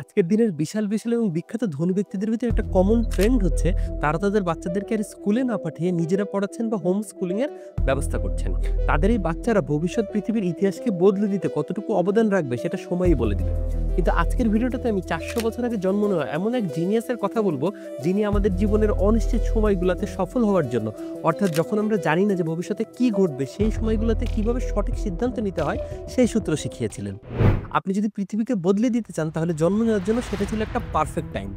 আজকের দিনের বিশাল এবং বিখ্যাত ধনী ব্যক্তিদের ভিতরে একটা কমন ট্রেন্ড হচ্ছে তারা তাদের বাচ্চাদেরকে আর স্কুলে না পাঠিয়ে নিজেরা পড়াচ্ছেন বা হোম স্কুলিং এর ব্যবস্থা করছেন। তাদের এই বাচ্চারা ভবিষ্যৎ পৃথিবীর ইতিহাসকে বদলে দিতে কতটুকু অবদান রাখবে সেটা সময়ই বলে দিবে। কিন্তু আজকের ভিডিওটাতে আমি 400 বছর আগে জন্ম নেওয়া এমন এক জিনিয়াসের কথা বলবো, যিনি আমাদের জীবনের অনিশ্চিত সময়গুলোতে সফল হওয়ার জন্য, অর্থাৎ যখন আমরা জানি না যে ভবিষ্যতে কি ঘটবে, সেই সময়গুলোতে কিভাবে সঠিক সিদ্ধান্ত নিতে হয় সেই সূত্র শিখিয়েছিলেন। আপনি যদি পৃথিবীকে বদলে দিতে চান তাহলে জন্ম নেওয়ার জন্য সেটা ছিল একটা পারফেক্ট টাইম।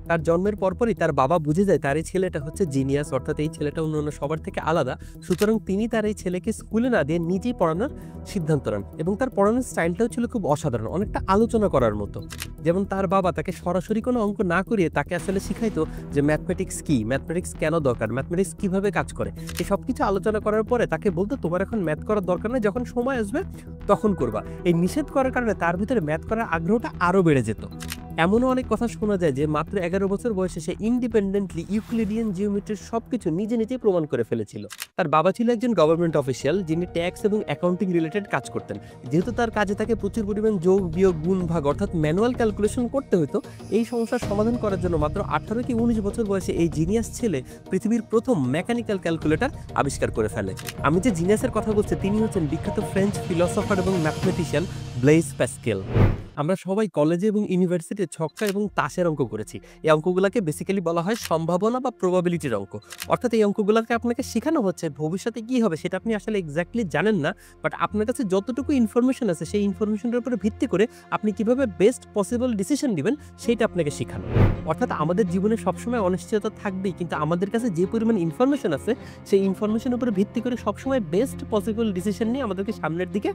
তার জন্মের পরপরই তার বাবা বুঝে যায় তার এই ছেলেটা হচ্ছে জিনিয়াস, অর্থাৎ এই ছেলেটা অন্য সবার থেকে আলাদা। সুতরাং তিনি তার এই ছেলেকে স্কুলে না দিয়ে নিজেই পড়ানোর সিদ্ধান্ত নেন এবং তার পড়ানোর স্টাইলটাও ছিল খুব অসাধারণ, অনেকটা আলোচনা করার মতো। যেমন তার বাবা তাকে সরাসরি কোনো অঙ্ক না করিয়ে তাকে আসলে শিখাইতো যে ম্যাথমেটিক্স কি, ম্যাথমেটিক্স কেন দরকার, ম্যাথমেটিক্স কিভাবে কাজ করে, এই সব কিছু আলোচনা করার পরে তাকে বলতো তোমার এখন ম্যাথ করার দরকার নেই, যখন সময় আসবে তখন করবা। এই নিষেধ করার কারণে তার ভিতরে ম্যাথ করার আগ্রহটা আরো বেড়ে যেত। এমনও অনেক কথা শোনা যায় যে মাত্র 11 বছর বয়সে সে ইন্ডিপেন্ডেন্টলি ইউক্লিডিয়ান জিওমেট্রির সবকিছু নিজেই প্রমাণ করে ফেলেছিল। তার বাবা ছিল একজন গভর্নমেন্ট অফিসিয়াল, যিনি ট্যাক্স এবং অ্যাকাউন্টিং রিলেটেড কাজ করতেন। যেহেতু তার কাজে তাকে প্রচুর পরিমাণ যোগ বিয়োগ গুণ ভাগ অর্থাৎ ম্যানুয়াল ক্যালকুলেশন করতে হতো, এই সমস্যার সমাধান করার জন্য মাত্র 18 কি 19 বছর বয়সে এই জিনিয়াস ছেলে পৃথিবীর প্রথম মেকানিক্যাল ক্যালকুলেটর আবিষ্কার করে ফেলে। আমি যে জিনিয়াসের কথা বলছি তিনি হচ্ছেন বিখ্যাত ফ্রেঞ্চ ফিলোসফার এবং ম্যাথমেটিশিয়ান ব্লেইজ প্যাসকেল। আমরা সবাই কলেজে এবং ইউনিভার্সিটিতে ছক্কা এবং তাসের অঙ্ক করেছি। এই অঙ্কগুলোকে বেসিক্যালি বলা হয় সম্ভাবনা বা প্রবাবিলিটির অঙ্ক। অর্থাৎ এই অঙ্কগুলোকে আপনাকে শেখানো হচ্ছে ভবিষ্যতে কি হবে সেটা আপনি আসলে এক্স্যাক্টলি জানেন না, বাট আপনার কাছে যতটুকু ইনফরমেশন আছে সেই ইনফরমেশনের উপরে ভিত্তি করে আপনি কিভাবে বেস্ট পসিবল ডিসিশন নেবেন সেইটা আপনাকে শেখানো। অর্থাৎ আমাদের জীবনে সবসময় অনিশ্চয়তা থাকবেই, কিন্তু আমাদের কাছে যে পরিমাণ ইনফরমেশন আছে সেই ইনফরমেশনের উপরে ভিত্তি করে সবসময় বেস্ট পসিবল ডিসিশন নিয়ে আমাদেরকে সামনের দিকে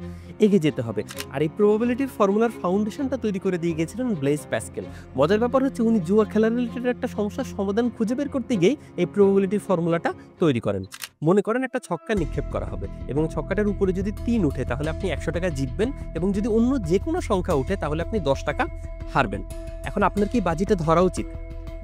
এগিয়ে যেতে হবে। আর এই প্রবাবিলিটির ফর্মুলার ফাউন্ডেশনটা তৈরি করে দিয়ে গেছিলেন ব্লেইজ প্যাসকেল। মজার ব্যাপার হচ্ছে উনি জুয়া খেলা রিলেটেড একটা সমস্যার সমাধান খুঁজে বের করতে গিয়েই এই প্রবাবিলিটির ফর্মুলাটা তৈরি করেন। মনে করেন একটা ছক্কা নিক্ষেপ করা হবে এবং ছক্কাটার উপরে যদি 3 উঠে তাহলে আপনি 100 টাকা জিতবেন, এবং যদি অন্য যে কোনো সংখ্যা উঠে তাহলে আপনি 10 টাকা হারবেন। এখন আপনার কি বাজিটা ধরা উচিত?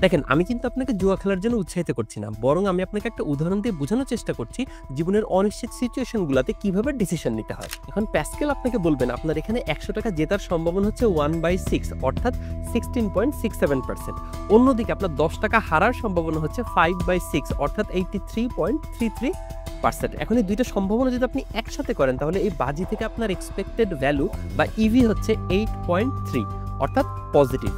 দেখেন, আমি কিন্তু আপনাকে জুয়া খেলার জন্য উৎসাহিত করছি না, বরং আমি আপনাকে একটা উদাহরণ দিয়ে বোঝানোর চেষ্টা করছি জীবনের অনিশ্চিত সিচুয়েশনগুলোতে কিভাবে ডিসিশন নিতে হয়। এখন প্যাসকেল আপনাকে বলবেন আপনার এখানে 100 টাকা জেতার সম্ভাবনা হচ্ছে 1/6 অর্থাৎ 16.67%। অন্যদিকে আপনার 10 টাকা হারার সম্ভাবনা হচ্ছে 5/6 অর্থাৎ 83.33%। এখন এই দুইটা সম্ভাবনা যদি আপনি একসাথে করেন তাহলে এই বাজি থেকে আপনার এক্সপেক্টেড ভ্যালু বা ইভি হচ্ছে 8.3 অর্থাৎ পজিটিভ।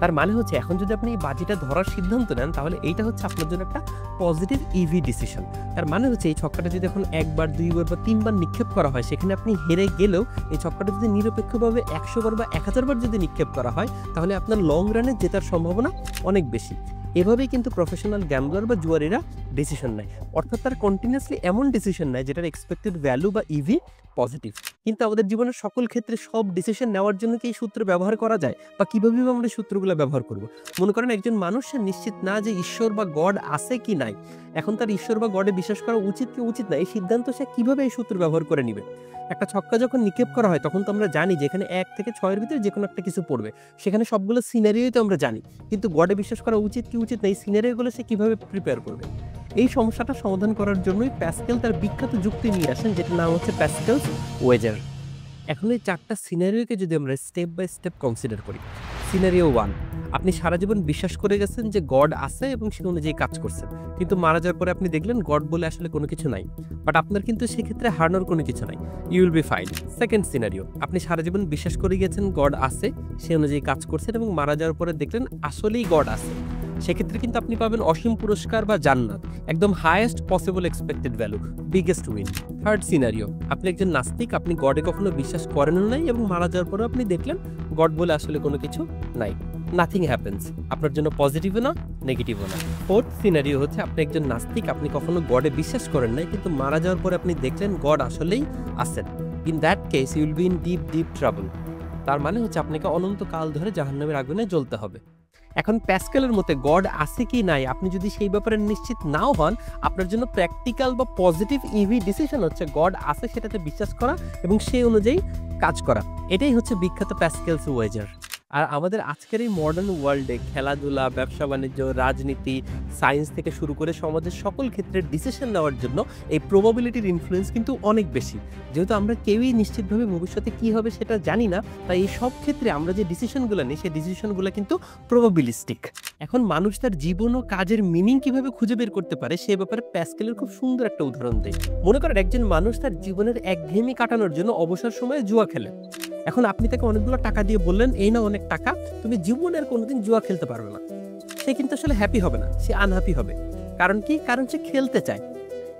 তার মানে হচ্ছে এখন যদি আপনি এই বাজিটা ধরার সিদ্ধান্ত নেন তাহলে এইটা হচ্ছে আপনার জন্য একটা পজিটিভ ইভি ডিসিশন। তার মানে হচ্ছে এই ছক্কাটা যদি এখন 1 বার 2 বার বা 3 বার নিক্ষেপ করা হয়, সেখানে আপনি হেরে গেলেও এই ছক্কাটা যদি নিরপেক্ষভাবে 100 বার বা 1000 বার যদি নিক্ষেপ করা হয় তাহলে আপনার লং রানে জেতার সম্ভাবনা অনেক বেশি। এভাবেই কিন্তু প্রফেশনাল গ্যাম্বলার বা জুয়ারিরা ডিসিশন নেয়, অর্থাৎ তারা কন্টিনিউয়াসলি এমন ডিসিশন নেয় যেটার এক্সপেক্টেড ভ্যালু বা ইভি পজিটিভ। কিন্তু আমাদের জীবনের সকল ক্ষেত্রে সব ডিসিশন নেওয়ার জন্য কি এই সূত্র ব্যবহার করা যায়, বা কিভাবে আমরা সূত্রগুলো ব্যবহার করব? মনে করেন একজন মানুষ সে নিশ্চিত না যে ঈশ্বর বা গড আছে কি নাই, এখন তার ঈশ্বর বা গডে বিশ্বাস করা উচিত কি উচিত না, এই সিদ্ধান্ত সে কিভাবে এই সূত্র ব্যবহার করে নিবে? একটা ছক্কা যখন নিক্ষেপ করা হয় তখন তো আমরা জানি যে এখানে 1 থেকে 6 এর ভিতরে যে কোনো একটা কিছু পড়বে, সেখানে সবগুলো সিনারিওই তো আমরা জানি, কিন্তু গডে বিশ্বাস করা উচিত কি উচিত না এই সিনারিওগুলো সে কিভাবে প্রিপেয়ার করবে? এই সমস্যাটা সমাধান করার জন্যই প্যাসকেল তার বিখ্যাত যুক্তি নিয়ে আসেন, যেটার নাম হচ্ছে প্যাসকেলস ওয়েজার। এখন এই 4টা সিনারিওকে যদি আমরা স্টেপ বাই স্টেপ কনসিডার করি। সিনারিও 1, আপনি সারা জীবন বিশ্বাস করে গেছেন যে গড আছে এবং সে অনুযায়ী কাজ করছেন, কিন্তু মারা যাওয়ার পরে আপনি দেখলেন গড বলে আসলে কোনো কিছু নাই, বাট আপনার কিন্তু সেক্ষেত্রে হারানোর কোনো কিছু নাই, you will be fine. Second scenario, আপনি সারা জীবন বিশ্বাস করে গেছেন গড আছে, সে অনুযায়ী কাজ করছেন এবং মারা যাওয়ার পরে দেখলেন আসলেই গড আছে, সেক্ষেত্রে কিন্তু আপনি পাবেন অসীম পুরস্কার বা জান্নাত, একদম highest possible expected value, biggest win. Third scenario, আপনি একজন নাস্তিক, আপনি গডে কখনো বিশ্বাস করেনও নাই এবং মারা যাওয়ার পরে আপনি দেখলেন গড বলে আসলে কোনো কিছু নাই, নাথিং হ্যাপেন্স, আপনার জন্য পজিটিভও না নেগেটিভও না। ফোর্থ সিনারিও হচ্ছে আপনি একজন নাস্তিক, আপনি কখনো গডে বিশ্বাস করেন নাই, কিন্তু মারা যাওয়ার পরে আপনি দেখলেন গড আসলেই আছেন। In that case you will be in deep trouble. তার মানে হচ্ছে আপনাকে অনন্তকাল ধরে জাহান্নামের আগুনে জ্বলতে হবে। এখন প্যাসকেলের মতে গড আছে কি নাই আপনি যদি সেই ব্যাপারে নিশ্চিত নাও হন, আপনার জন্য প্র্যাকটিক্যাল বা পজিটিভ ইভি ডিসিশন হচ্ছে গড আছে সেটাতে বিশ্বাস করা এবং সেই অনুযায়ী কাজ করা। এটাই হচ্ছে বিখ্যাত প্যাসকেলস ওয়েজার। আর আমাদের আজকের এই মডার্ন ওয়ার্ল্ডে খেলাধুলা, ব্যবসা-বাণিজ্য, রাজনীতি, সায়েন্স থেকে শুরু করে সমাজের সকল ক্ষেত্রে ডিসিশন নেওয়ার জন্য এই প্রবাবিলিটির ইনফ্লুয়েন্স কিন্তু অনেক বেশি। যেহেতু আমরা কেউই নিশ্চিতভাবে ভবিষ্যতে কি হবে সেটা জানি না, তাই এই সব ক্ষেত্রে আমরা যে ডিসিশনগুলো নিই সেই ডিসিশনগুলো কিন্তু প্রবাবিলিস্টিক। এখন মানুষ তার জীবন ও কাজের মিনিং কিভাবে খুঁজে বের করতে পারে সে ব্যাপারে প্যাসকেলের খুব সুন্দর একটা উদাহরণ দেয়। মনে করেন একজন মানুষ তার জীবনের একঘেয়েমি কাটানোর জন্য অবসর সময়ে জুয়া খেলে। এখন আপনি তাকে অনেকগুলো টাকা দিয়ে বললেন, এই না অনেক টাকা, তুমি জীবনের কোনোদিন জুয়া খেলতে পারবে না। সে কিন্তু আসলে হ্যাপি হবে না, সে আনহ্যাপি হবে। কারণ কি? কারণ সে খেলতে চায়।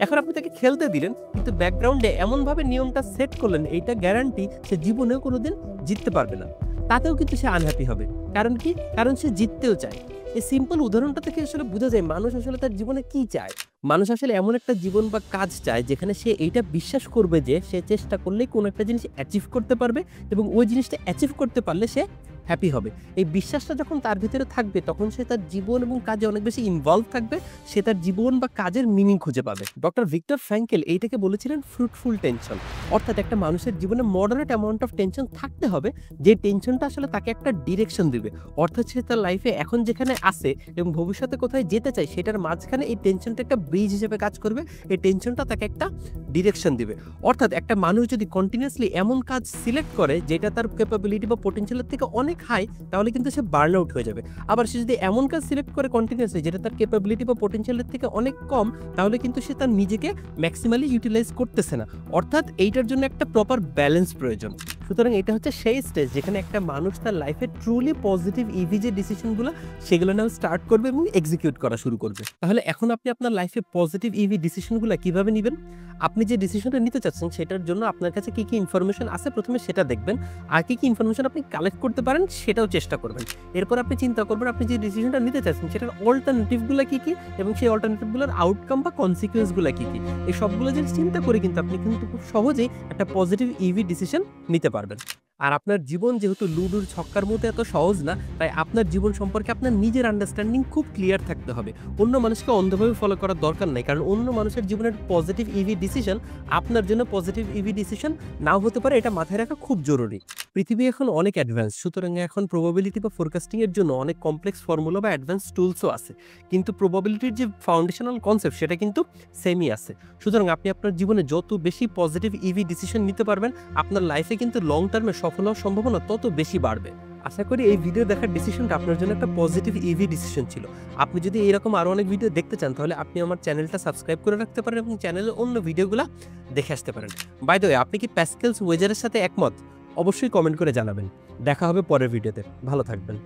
এখন আপনি তাকে খেলতে দিলেন, কিন্তু ব্যাকগ্রাউন্ডে এমনভাবে নিয়মটা সেট করলেন এইটা গ্যারান্টি সে জীবনেও কোনোদিন জিততে পারবে না। তাতেও কিন্তু সে আনহ্যাপি হবে। কারণ কি? কারণ সে জিততেও চায়। এই সিম্পল উদাহরণটা থেকে আসলে বোঝা যায় মানুষ আসলে তার জীবনে কি চায়। মানুষ আসলে এমন একটা জীবন বা কাজ চায় যেখানে সে এইটা বিশ্বাস করবে যে সে চেষ্টা করলেই কোনো একটা জিনিস অ্যাচিভ করতে পারবে এবং ওই জিনিসটা অ্যাচিভ করতে পারলে সে হ্যাপি হবে। এই বিশ্বাসটা যখন তার ভিতরে থাকবে তখন সে তার জীবন এবং কাজে অনেক বেশি ইনভলভ থাকবে, সে তার জীবন বা কাজের মিনিং খুঁজে পাবে। ডক্টর ভিক্টর ফ্র্যাঙ্কেল এইটাকে বলেছিলেন ফ্রুটফুল টেনশন। অর্থাৎ একটা মানুষের জীবনে মডারেট অ্যামাউন্ট অফ টেনশন থাকতে হবে, যে টেনশনটা আসলে তাকে একটা ডিরেকশন দিবে। অর্থাৎ সে তার লাইফে এখন যেখানে আছে এবং ভবিষ্যতে কোথায় যেতে চায় সেটার মাঝখানে এই টেনশনটা একটা ব্রিজ হিসেবে কাজ করবে। এই টেনশনটা তাকে একটা ডিরেকশন দিবে। অর্থাৎ একটা মানুষ যদি কন্টিনিউয়াসলি এমন কাজ সিলেক্ট করে যেটা তার ক্যাপাবিলিটি বা পটেনশিয়ালের থেকে অনেক হাই, তাহলে কিন্তু সে বার্ন আউট হয়ে যাবে। আবার সে যদি এমন কাজ সিলেক্ট করে কন্টিনিউয়াসলি যেটা তার ক্যাপাবিলিটি বা পটেনশিয়ালের থেকে অনেক কম, তাহলে কিন্তু সে তার নিজেকে ম্যাক্সিমালি ইউটিলাইজ করতেছে না। অর্থাৎ এইটার জন্য একটা প্রপার ব্যালেন্স প্রয়োজন। সুতরাং এটা হচ্ছে সেই স্টেজ যেখানে একটা মানুষ তার লাইফে ট্রুলি পজিটিভ ইভি যে ডিসিশনগুলো সেগুলো নাও স্টার্ট করবে এবং এক্সিকিউট করা শুরু করবে। তাহলে এখন আপনি আপনার লাইফে পজিটিভ ইভি ডিসিশনগুলো কিভাবে নেবেন? আপনি যে ডিসিশনটা নিতে চাচ্ছেন সেটার জন্য আপনার কাছে কি কি ইনফরমেশন আছে প্রথমে সেটা দেখবেন, আর কি কি ইনফরমেশন আপনি কালেক্ট করতে পারেন সেটাও চেষ্টা করবেন। এরপর আপনি চিন্তা করবেন আপনি যে ডিসিশনটা নিতে চাচ্ছেন সেটার অল্টারনেটিভগুলো কি কি এবং সেই অল্টারনেটিভগুলোর আউটকাম বা কনসিকুয়েন্সগুলো কি কি, এই সবগুলো জিনিস চিন্তা করে কিন্তু আপনি কিন্তু খুব সহজেই একটা পজিটিভ ইভি ডিসিশন নিতে পারবেন। আর আপনার জীবন যেহেতু লুডুর ছক্কার মতো এত সহজ না, তাই আপনার জীবন সম্পর্কে আপনার নিজের আন্ডারস্ট্যান্ডিং খুব ক্লিয়ার থাকতে হবে। অন্য মানুষকে অন্ধভাবে ফলো করার দরকার নাই, কারণ অন্য মানুষের জীবনের পজিটিভ ইভি ডিসিশন আপনার জন্য পজিটিভ ইভি ডিসিশন নাও হতে পারে, এটা মাথায় রাখা খুব জরুরি। পৃথিবী এখন অনেক অ্যাডভান্স, সুতরাং এখন প্রবাবিলিটি বা ফোরকাস্টিং এর জন্য অনেক কমপ্লেক্স ফর্মুলা বা অ্যাডভান্স টুলসও আছে, কিন্তু প্রবাবিলিটির যে ফাউন্ডেশনাল কনসেপ্ট সেটা কিন্তু সেমই আছে। সুতরাং আপনি আপনার জীবনে যত বেশি পজিটিভ ইভি ডিসিশন নিতে পারবেন, আপনার লাইফে কিন্তু লং টার্মে সফল হওয়ার সম্ভাবনা তত বেশি বাড়বে। আশা করি এই ভিডিও দেখার ডিসিশনটা আপনার জন্য একটা পজিটিভ ইভি ডিসিশন ছিল। আপনি যদি এরকম আরো অনেক ভিডিও দেখতে চান তাহলে আপনি আমার চ্যানেলটা সাবস্ক্রাইব করে রাখতে পারেন এবং চ্যানেলের অন্য ভিডিওগুলো দেখে আসতে পারেন। বাই দ্য ওয়ে, আপনি কি প্যাসকেলস ওয়েজারের সাথে একমত? অবশ্যই কমেন্ট করে জানাবেন। দেখা হবে পরের ভিডিওতে। ভালো থাকবেন।